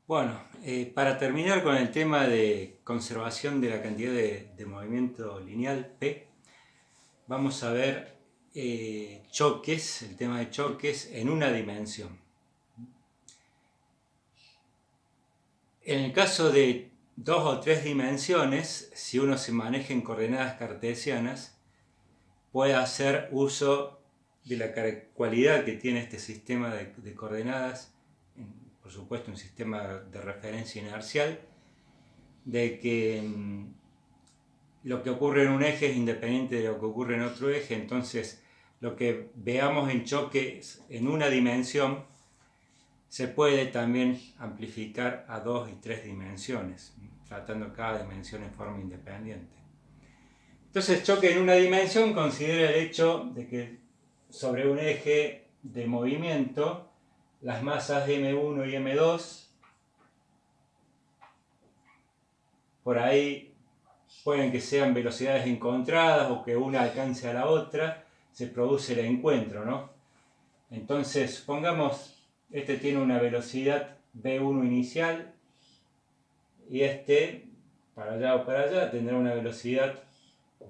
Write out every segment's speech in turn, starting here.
Bueno, para terminar con el tema de conservación de la cantidad de movimiento lineal P, vamos a ver choques, el tema de choques en una dimensión. En el caso de 2 o 3 dimensiones, si uno se maneja en coordenadas cartesianas, puede hacer uso de la cualidad que tiene este sistema de coordenadas, por supuesto un sistema de referencia inercial, de que lo que ocurre en un eje es independiente de lo que ocurre en otro eje. Entonces lo que veamos en choques en una dimensión se puede también amplificar a 2 y 3 dimensiones, tratando cada dimensión en forma independiente. Entonces, choque en una dimensión considera el hecho de que sobre un eje de movimiento las masas m1 y m2 por ahí pueden que sean velocidades encontradas o que una alcance a la otra, se produce el encuentro, ¿no? Entonces, supongamos, este tiene una velocidad v1 inicial y este, para allá o para allá, tendrá una velocidad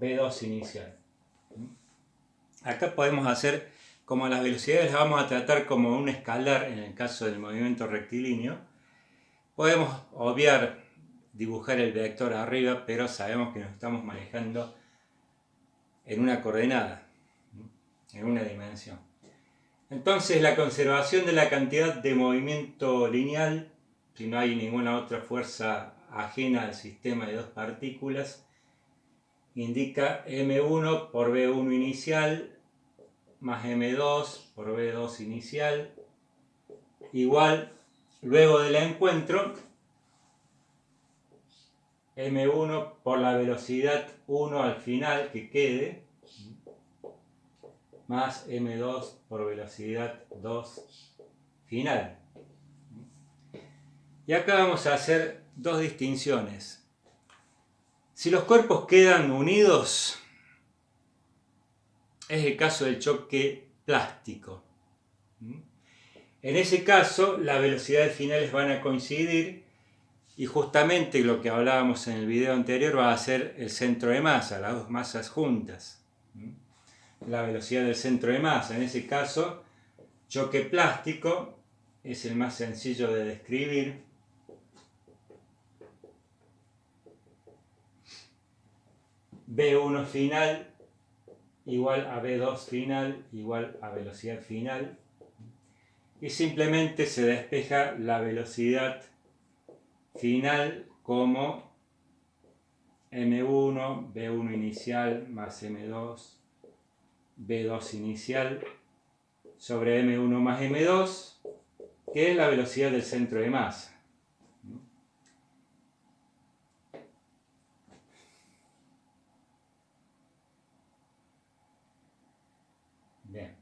v2 inicial. Acá podemos hacer, como las velocidades las vamos a tratar como un escalar en el caso del movimiento rectilíneo, podemos obviar dibujar el vector arriba, pero sabemos que nos estamos manejando en una coordenada, en una dimensión. Entonces, la conservación de la cantidad de movimiento lineal, si no hay ninguna otra fuerza ajena al sistema de dos partículas, indica m1 por v1 inicial más m2 por v2 inicial igual, luego del encuentro, m1 por la velocidad 1 al final que quede, más m2 por velocidad 2 final. Y acá vamos a hacer dos distinciones. Si los cuerpos quedan unidos, es el caso del choque plástico. En ese caso, las velocidades finales van a coincidir y justamente lo que hablábamos en el video anterior va a ser el centro de masa, las dos masas juntas. La velocidad del centro de masa, en ese caso, choque plástico es el más sencillo de describir. V1 final igual a V2 final igual a velocidad final. Y simplemente se despeja la velocidad final como M1, V1 inicial más M2, V2 inicial sobre M1 más M2, que es la velocidad del centro de masa. Bien.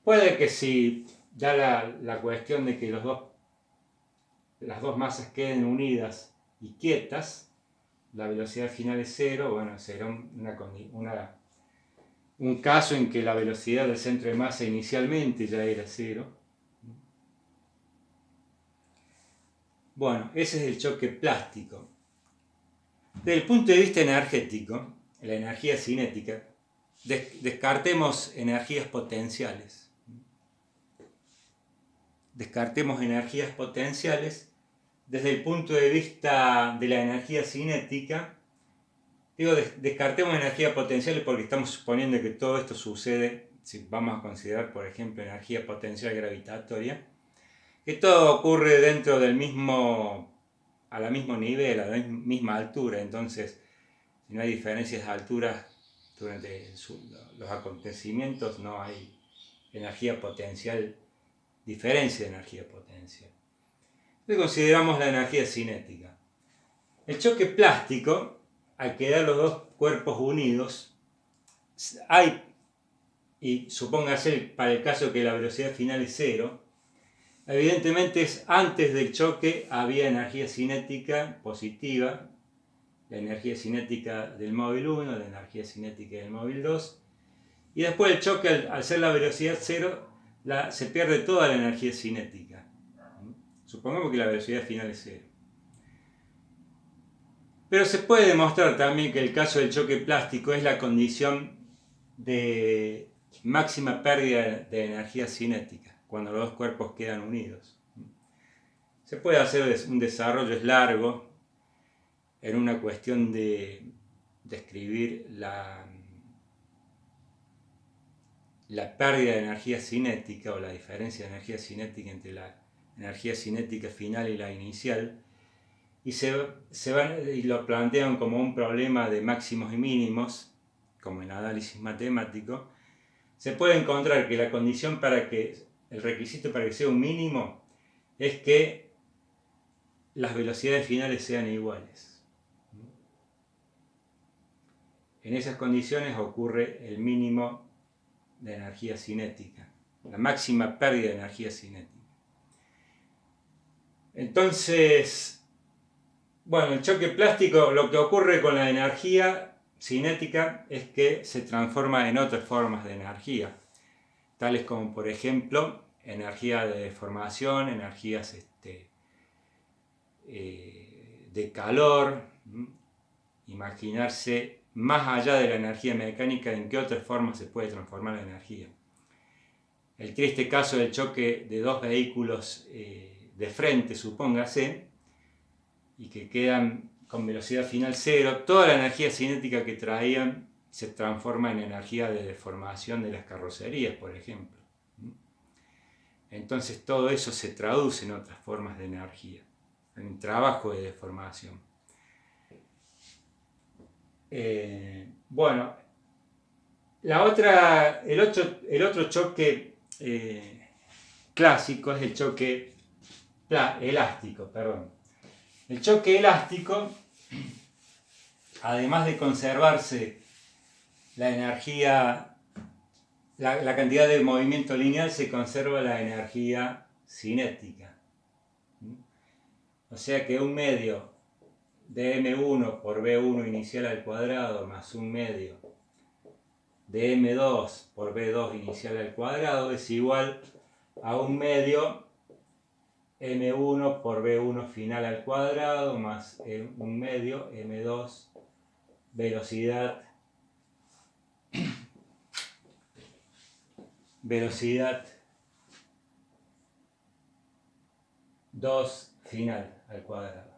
Puede que si da la cuestión de que las dos masas queden unidas y quietas, la velocidad final es 0, bueno, será un caso en que la velocidad del centro de masa inicialmente ya era 0. Bueno, ese es el choque plástico. Desde el punto de vista energético, la energía cinética, descartemos energías potenciales. Descartemos energías potenciales. Desde el punto de vista de la energía cinética, digo, descartemos energía potencial porque estamos suponiendo que todo esto sucede, si vamos a considerar, por ejemplo, energía potencial gravitatoria, que todo ocurre dentro del mismo, a la mismo nivel, a la misma altura. Entonces, si no hay diferencias de alturas durante los acontecimientos, no hay energía potencial, diferencia de energía potencial. Entonces consideramos la energía cinética. El choque plástico, al quedar los dos cuerpos unidos, hay, y supóngase para el caso que la velocidad final es 0, evidentemente antes del choque había energía cinética positiva, la energía cinética del móvil 1, la energía cinética del móvil 2, y después del choque, al ser la velocidad 0, se pierde toda la energía cinética. Supongamos que la velocidad final es 0. Pero se puede demostrar también que el caso del choque plástico es la condición de máxima pérdida de energía cinética, cuando los dos cuerpos quedan unidos. Se puede hacer un desarrollo, es largo, en una cuestión de describir la pérdida de energía cinética o la diferencia de energía cinética entre la energía cinética final y la inicial, y y lo plantean como un problema de máximos y mínimos, como en análisis matemático. Se puede encontrar que la condición para que, el requisito para que sea un mínimo, es que las velocidades finales sean iguales. En esas condiciones ocurre el mínimo de energía cinética, la máxima pérdida de energía cinética. Entonces, bueno, el choque plástico, lo que ocurre con la energía cinética es que se transforma en otras formas de energía, tales como, por ejemplo, energía de deformación, energías de calor. Imaginarse más allá de la energía mecánica en qué otras formas se puede transformar la energía. El triste caso del choque de dos vehículos de frente, supóngase, y que quedan con velocidad final 0, toda la energía cinética que traían se transforma en energía de deformación de las carrocerías, por ejemplo. Entonces todo eso se traduce en otras formas de energía, en trabajo de deformación. Bueno, el otro choque clásico es el choque elástico, El choque elástico, además de conservarse la energía, la cantidad de movimiento lineal, se conserva la energía cinética. O sea que un medio de m1 por b1 inicial al cuadrado más un medio de m2 por b2 inicial al cuadrado es igual a un medio m1 por b1 final al cuadrado más un medio m2 velocidad 2 final al cuadrado.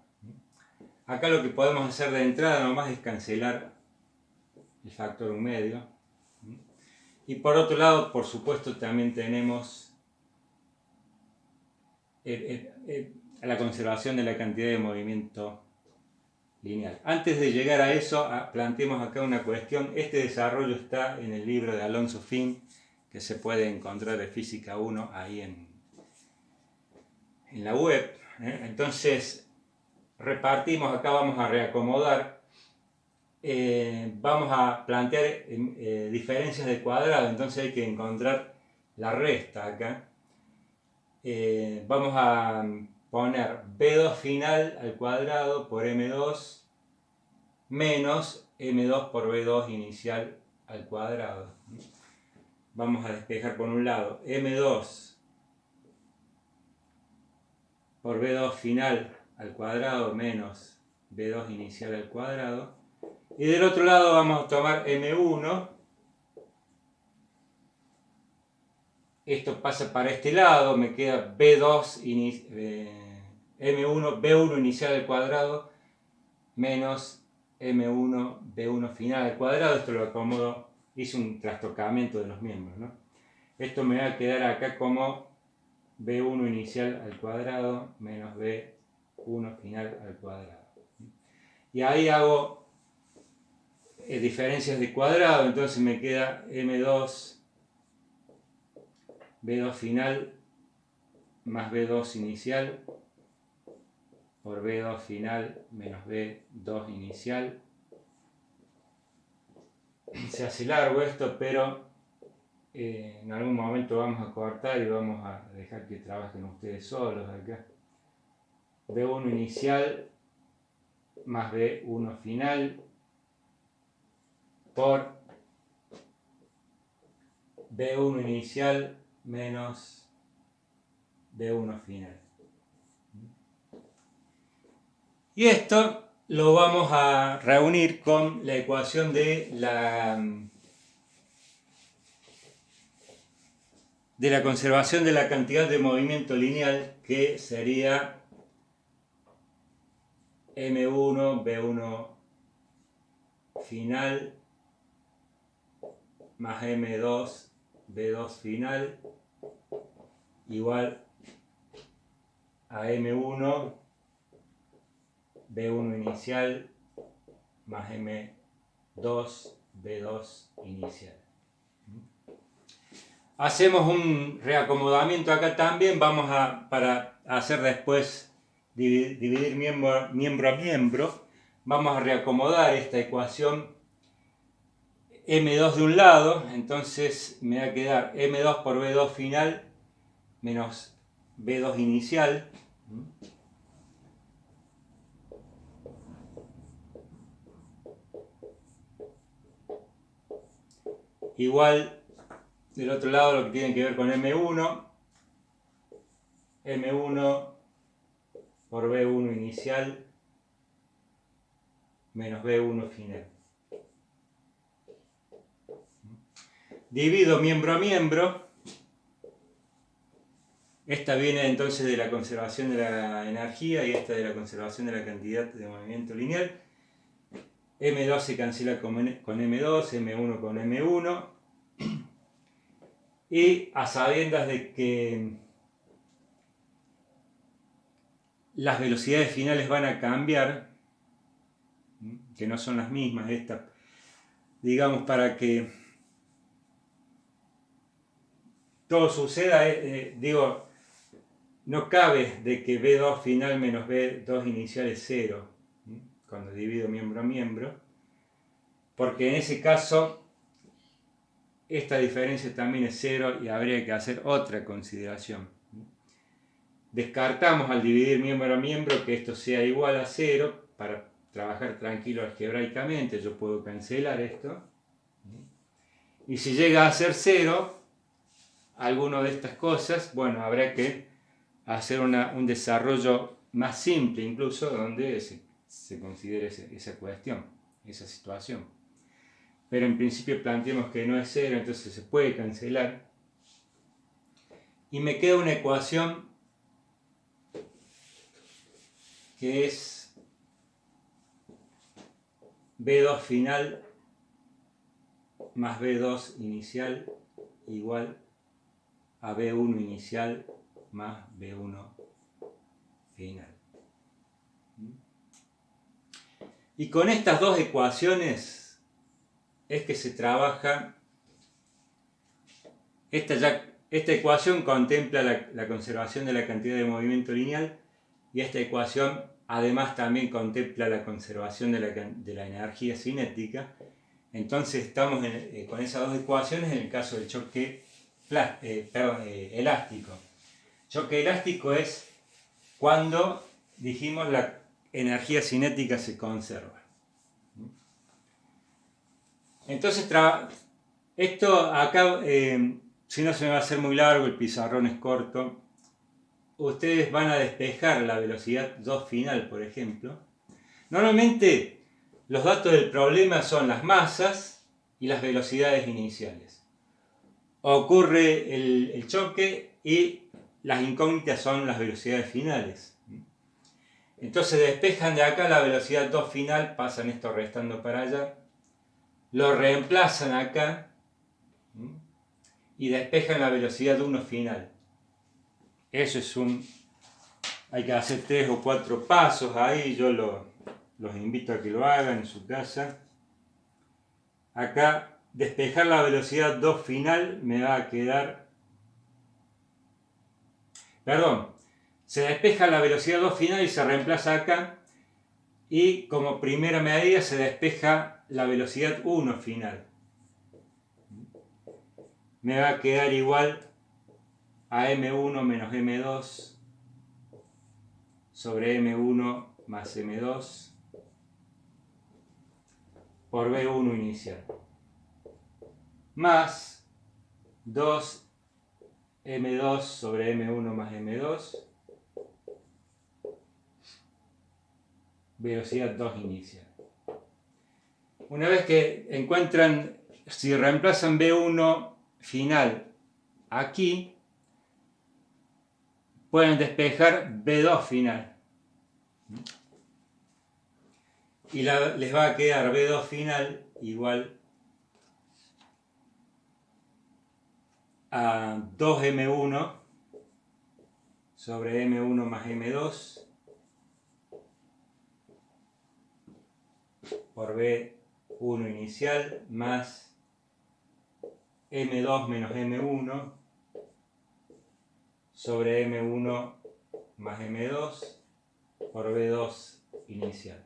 Acá lo que podemos hacer de entrada nomás es cancelar el factor 1 medio. Y por otro lado, por supuesto, también tenemos la conservación de la cantidad de movimiento lineal. Antes de llegar a eso, planteemos acá una cuestión. Este desarrollo está en el libro de Alonso Finn, que se puede encontrar de Física 1 ahí en la web. Entonces, repartimos, acá vamos a reacomodar, vamos a plantear diferencias de cuadrado, entonces hay que encontrar la resta acá. Vamos a poner b2 final al cuadrado por m2 menos m2 por b2 inicial al cuadrado. Vamos a despejar por un lado m2 por b2 final al cuadrado menos b2 inicial al cuadrado. Y del otro lado vamos a tomar m1. Esto pasa para este lado, me queda m1 b1 inicial al cuadrado menos m1 b1 final al cuadrado. Esto lo acomodo, hice un trastocamiento de los miembros, ¿no? Esto me va a quedar acá como b1 inicial al cuadrado menos b1 final al cuadrado. Y ahí hago diferencias de cuadrado, entonces me queda m2 b2 final más b2 inicial por b2 final menos b2 inicial. Se hace largo esto, pero en algún momento vamos a cortar y vamos a dejar que trabajen ustedes solos acá. b1 inicial más b1 final por b1 inicial menos b1 final. Y esto lo vamos a reunir con la ecuación de la conservación de la cantidad de movimiento lineal, que sería M1, B1 final, más M2, B2 final, igual a M1, B1 inicial, más M2, B2 inicial. Hacemos un reacomodamiento acá también, para hacer después dividir miembro a miembro, vamos a reacomodar esta ecuación M2 de un lado, entonces me va a quedar M2 por B2 final menos B2 inicial. Igual del otro lado lo que tiene que ver con M1 por B1 inicial menos B1 final. Divido miembro a miembro. Esta viene entonces de la conservación de la energía y esta de la conservación de la cantidad de movimiento lineal. M2 se cancela con M2, M1 con M1. Y a sabiendas de que las velocidades finales van a cambiar, que no son las mismas, digamos, para que todo suceda, no cabe de que B2 final menos B2 inicial es 0, cuando divido miembro a miembro, porque en ese caso esta diferencia también es 0 y habría que hacer otra consideración. Descartamos al dividir miembro a miembro que esto sea igual a 0, para trabajar tranquilo algebraicamente, yo puedo cancelar esto. Y si llega a ser 0, alguna de estas cosas, bueno, habrá que hacer un desarrollo más simple incluso, donde se considere esa cuestión, esa situación. Pero en principio planteemos que no es 0, entonces se puede cancelar. Y me queda una ecuación que es B2 final más B2 inicial igual a B1 inicial más B1 final. Y con estas dos ecuaciones es que se trabaja. Esta ecuación contempla la conservación de la cantidad de movimiento lineal, y esta ecuación además también contempla la conservación de la energía cinética. Entonces estamos con esas dos ecuaciones en el caso del choque elástico. Choque elástico es cuando, dijimos, la energía cinética se conserva. Entonces, esto acá, si no se me va a hacer muy largo, el pizarrón es corto, ustedes van a despejar la velocidad 2 final, por ejemplo. Normalmente los datos del problema son las masas y las velocidades iniciales. Ocurre el choque y las incógnitas son las velocidades finales. Entonces despejan de acá la velocidad 2 final, pasan esto restando para allá, lo reemplazan acá y despejan la velocidad 1 final. Eso es hay que hacer 3 o 4 pasos ahí, yo los invito a que lo hagan en su casa. Acá, despejar la velocidad 2 final me va a quedar... Perdón, se despeja la velocidad 2 final y se reemplaza acá. Y como primera medida se despeja la velocidad 1 final. Me va a quedar igual a M1 menos M2 sobre M1 más M2 por B1 inicial, más 2 M2 sobre M1 más M2 velocidad 2 inicial. Una vez que encuentran, si reemplazan V1 final aquí, pueden despejar V2 final. Y les va a quedar V2 final igual a 2M1 sobre M1 más M2 por V1 inicial más M2 menos M1 sobre M1 más M2 por V2 inicial.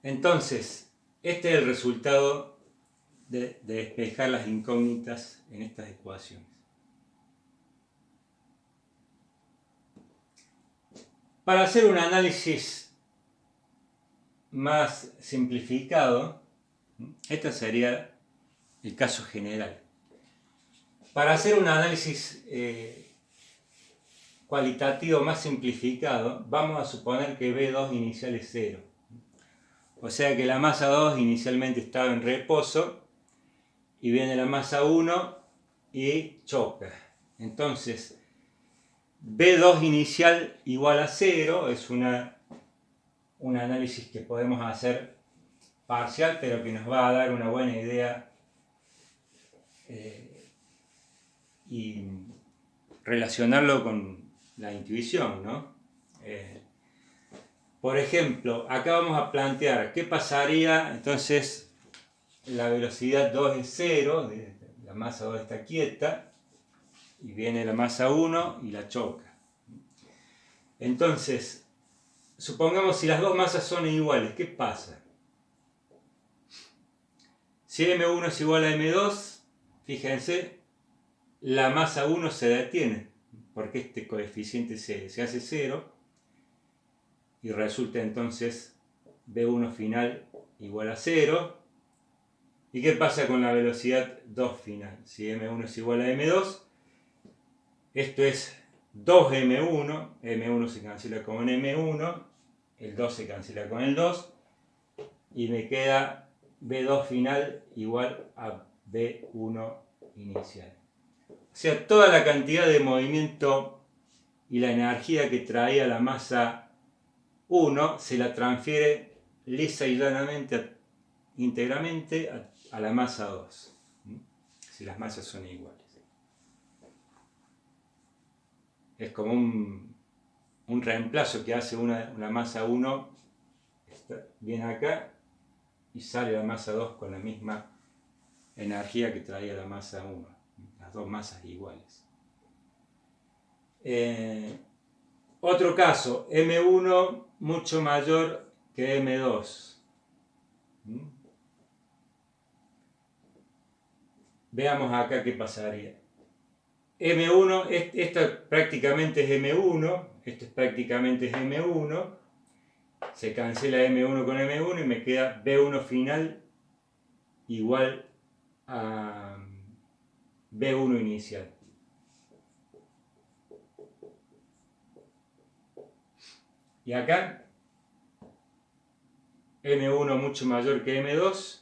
Entonces, este es el resultado de despejar las incógnitas en estas ecuaciones. Para hacer un análisis más simplificado, este sería el caso general. Para hacer un análisis cualitativo más simplificado, vamos a suponer que V2 inicial es 0. O sea que la masa 2 inicialmente estaba en reposo y viene la masa 1 y choca. Entonces, V2 inicial igual a 0 es un análisis que podemos hacer parcial, pero que nos va a dar una buena idea y relacionarlo con la intuición, ¿no? Por ejemplo, acá vamos a plantear qué pasaría, entonces la velocidad 2 es 0, la masa 2 está quieta, y viene la masa 1 y la choca. Entonces, supongamos si las dos masas son iguales, ¿qué pasa? Si M1 es igual a M2, fíjense, la masa 1 se detiene, porque este coeficiente se hace 0, y resulta entonces V1 final igual a 0. ¿Y qué pasa con la velocidad 2 final? Si M1 es igual a M2, esto es 2M1, M1 se cancela con M1, el 2 se cancela con el 2, y me queda V2 final igual a V1 inicial. O sea, toda la cantidad de movimiento y la energía que traía la masa 1 se la transfiere lisa y llanamente, íntegramente a la masa 2, si las masas son iguales. Es como un reemplazo que hace una masa 1, viene acá y sale la masa 2 con la misma energía que traía la masa 1, las dos masas iguales. Otro caso, M1 mucho mayor que M2. Veamos acá qué pasaría. M1, esto prácticamente es M1, esto es prácticamente M1, se cancela M1 con M1 y me queda V1 final igual a V1 inicial. Y acá, M1 mucho mayor que M2,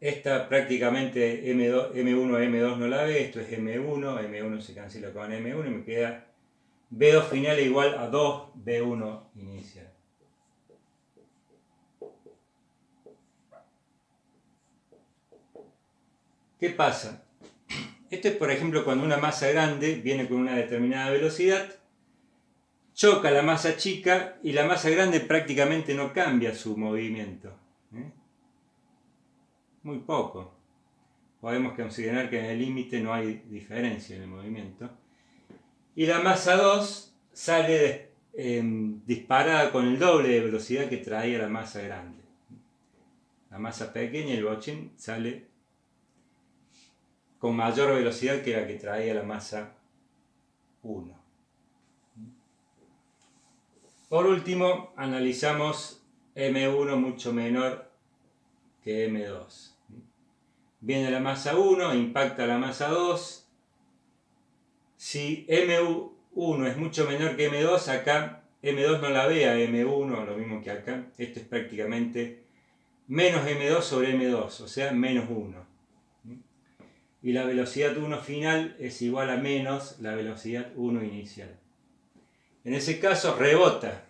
esta prácticamente M1 M2 no la ve, esto es M1 se cancela con M1 y me queda V2 final igual a 2 V1 inicial. ¿Qué pasa? Esto es, por ejemplo, cuando una masa grande viene con una determinada velocidad, choca la masa chica y la masa grande prácticamente no cambia su movimiento. Muy poco. Podemos considerar que en el límite no hay diferencia en el movimiento. Y la masa 2 sale disparada con el doble de velocidad que traía la masa grande. La masa pequeña, el bochín, sale con mayor velocidad que la que traía la masa 1. Por último, analizamos M1 mucho menor que M2. viene la masa 1, impacta la masa 2. Si M1 es mucho menor que M2, acá M2 no la ve a M1, lo mismo que acá. Esto es prácticamente menos M2 sobre M2, o sea, menos 1. Y la velocidad 1 final es igual a menos la velocidad 1 inicial. En ese caso rebota.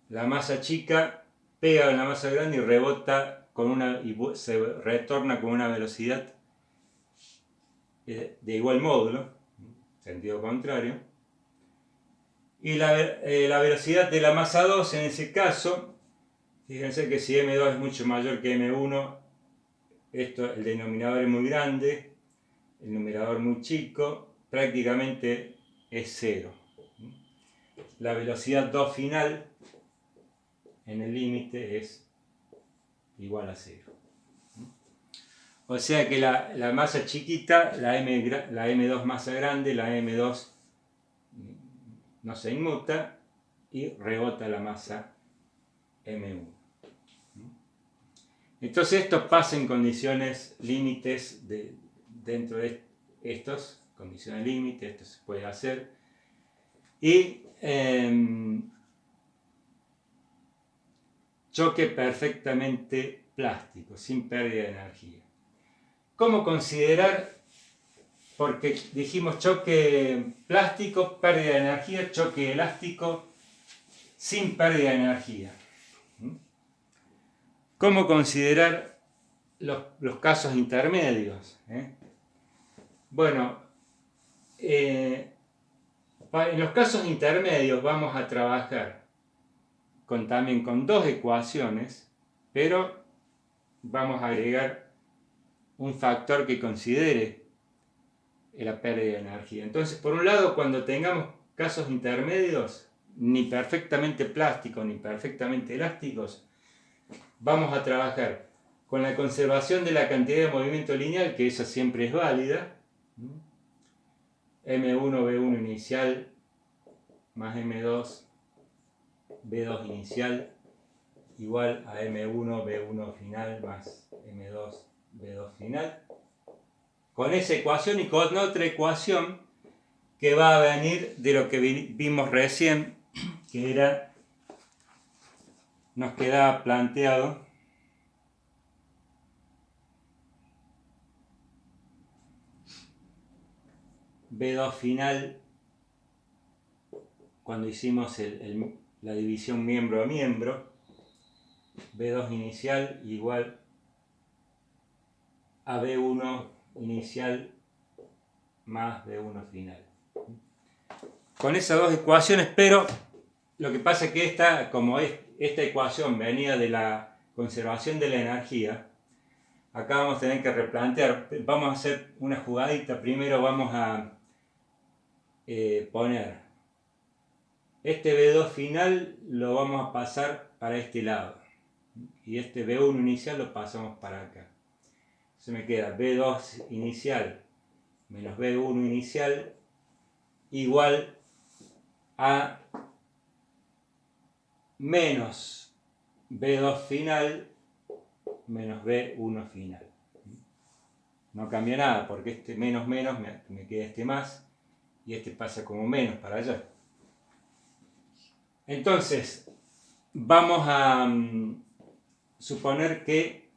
La masa chica pega en la masa grande y rebota y se retorna con una velocidad de igual módulo, sentido contrario. Y la velocidad de la masa 2 en ese caso, fíjense que si M2 es mucho mayor que M1, el denominador es muy grande, el numerador muy chico, prácticamente es 0. La velocidad 2 final en el límite es igual a 0. O sea que la masa chiquita, la M2 masa grande, la M2 no se inmuta y rebota la masa M1. Entonces esto pasa en condiciones límites dentro de estas condiciones límites, esto se puede hacer. Y choque perfectamente plástico, sin pérdida de energía. ¿Cómo considerar? Porque dijimos choque plástico, pérdida de energía, choque elástico, sin pérdida de energía. ¿Cómo considerar los casos intermedios? Bueno, en los casos intermedios vamos a trabajar también con dos ecuaciones, pero vamos a agregar un factor que considere la pérdida de energía. Entonces, por un lado, cuando tengamos casos intermedios, ni perfectamente plásticos ni perfectamente elásticos, vamos a trabajar con la conservación de la cantidad de movimiento lineal, que esa siempre es válida. M1, B1 inicial más M2, B2 inicial igual a M1, B1 final más M2, B2 final. Con esa ecuación y con otra ecuación que va a venir de lo que vimos recién, que era, nos quedaba planteado B2 final cuando hicimos la división miembro a miembro, B2 inicial igual a B1 inicial más B1 final. Con esas dos ecuaciones, pero lo que pasa es que esta ecuación venía de la conservación de la energía, acá vamos a tener que replantear, vamos a hacer una jugadita. Primero vamos a poner este B2 final, lo vamos a pasar para este lado, y este B1 inicial lo pasamos para acá. Se me queda B2 inicial menos B1 inicial igual a menos B2 final menos B1 final. No cambia nada porque este menos me queda este más y este pasa como menos para allá. Entonces vamos a suponer que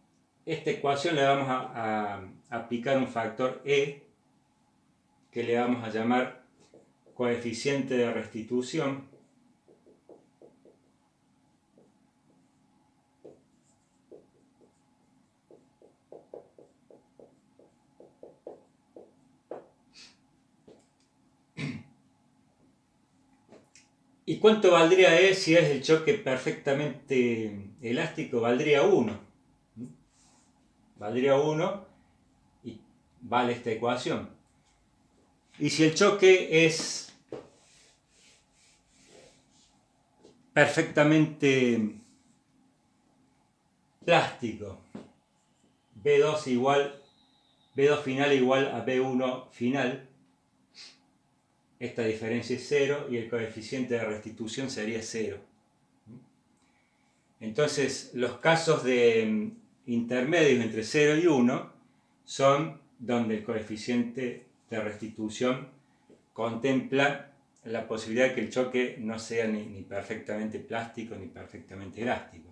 esta ecuación le vamos a aplicar un factor E que le vamos a llamar coeficiente de restitución. ¿Y cuánto valdría E si es el choque perfectamente elástico? Valdría 1. Valdría 1 y vale esta ecuación. Y si el choque es perfectamente plástico, B2 final igual a B1 final, esta diferencia es 0 y el coeficiente de restitución sería 0. Entonces, los casos de intermedios entre 0 y 1 son donde el coeficiente de restitución contempla la posibilidad de que el choque no sea ni perfectamente plástico ni perfectamente elástico.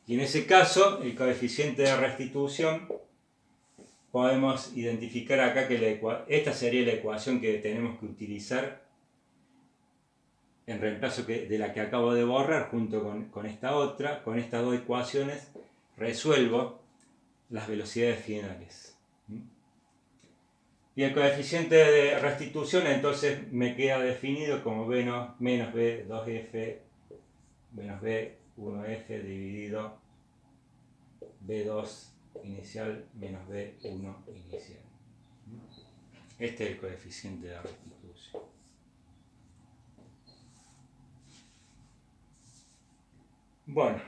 Y en ese caso, el coeficiente de restitución, podemos identificar acá que esta sería la ecuación que tenemos que utilizar en reemplazo de la que acabo de borrar junto con esta otra. Con estas dos ecuaciones resuelvo las velocidades finales. Y el coeficiente de restitución entonces me queda definido como menos B2F menos B1F dividido B2 inicial menos B1 inicial. Este es el coeficiente de restitución. Bueno,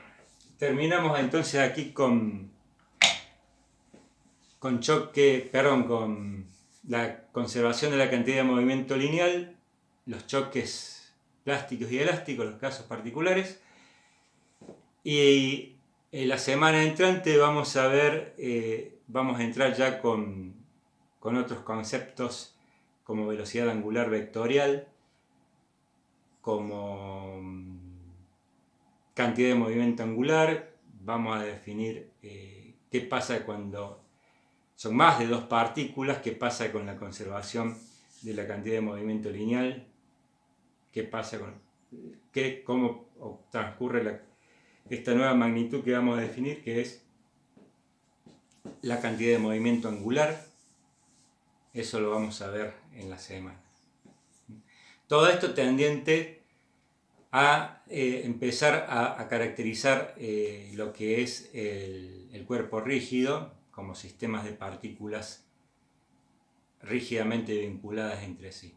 terminamos entonces aquí con la conservación de la cantidad de movimiento lineal, los choques plásticos y elásticos, los casos particulares. Y en la semana entrante vamos a entrar ya con otros conceptos como velocidad angular vectorial, como cantidad de movimiento angular. Vamos a definir qué pasa cuando son más de dos partículas, qué pasa con la conservación de la cantidad de movimiento lineal, qué pasa cómo transcurre esta nueva magnitud que vamos a definir, que es la cantidad de movimiento angular. Eso lo vamos a ver en la semana. Todo esto tendiente a empezar a caracterizar lo que es el cuerpo rígido como sistemas de partículas rígidamente vinculadas entre sí.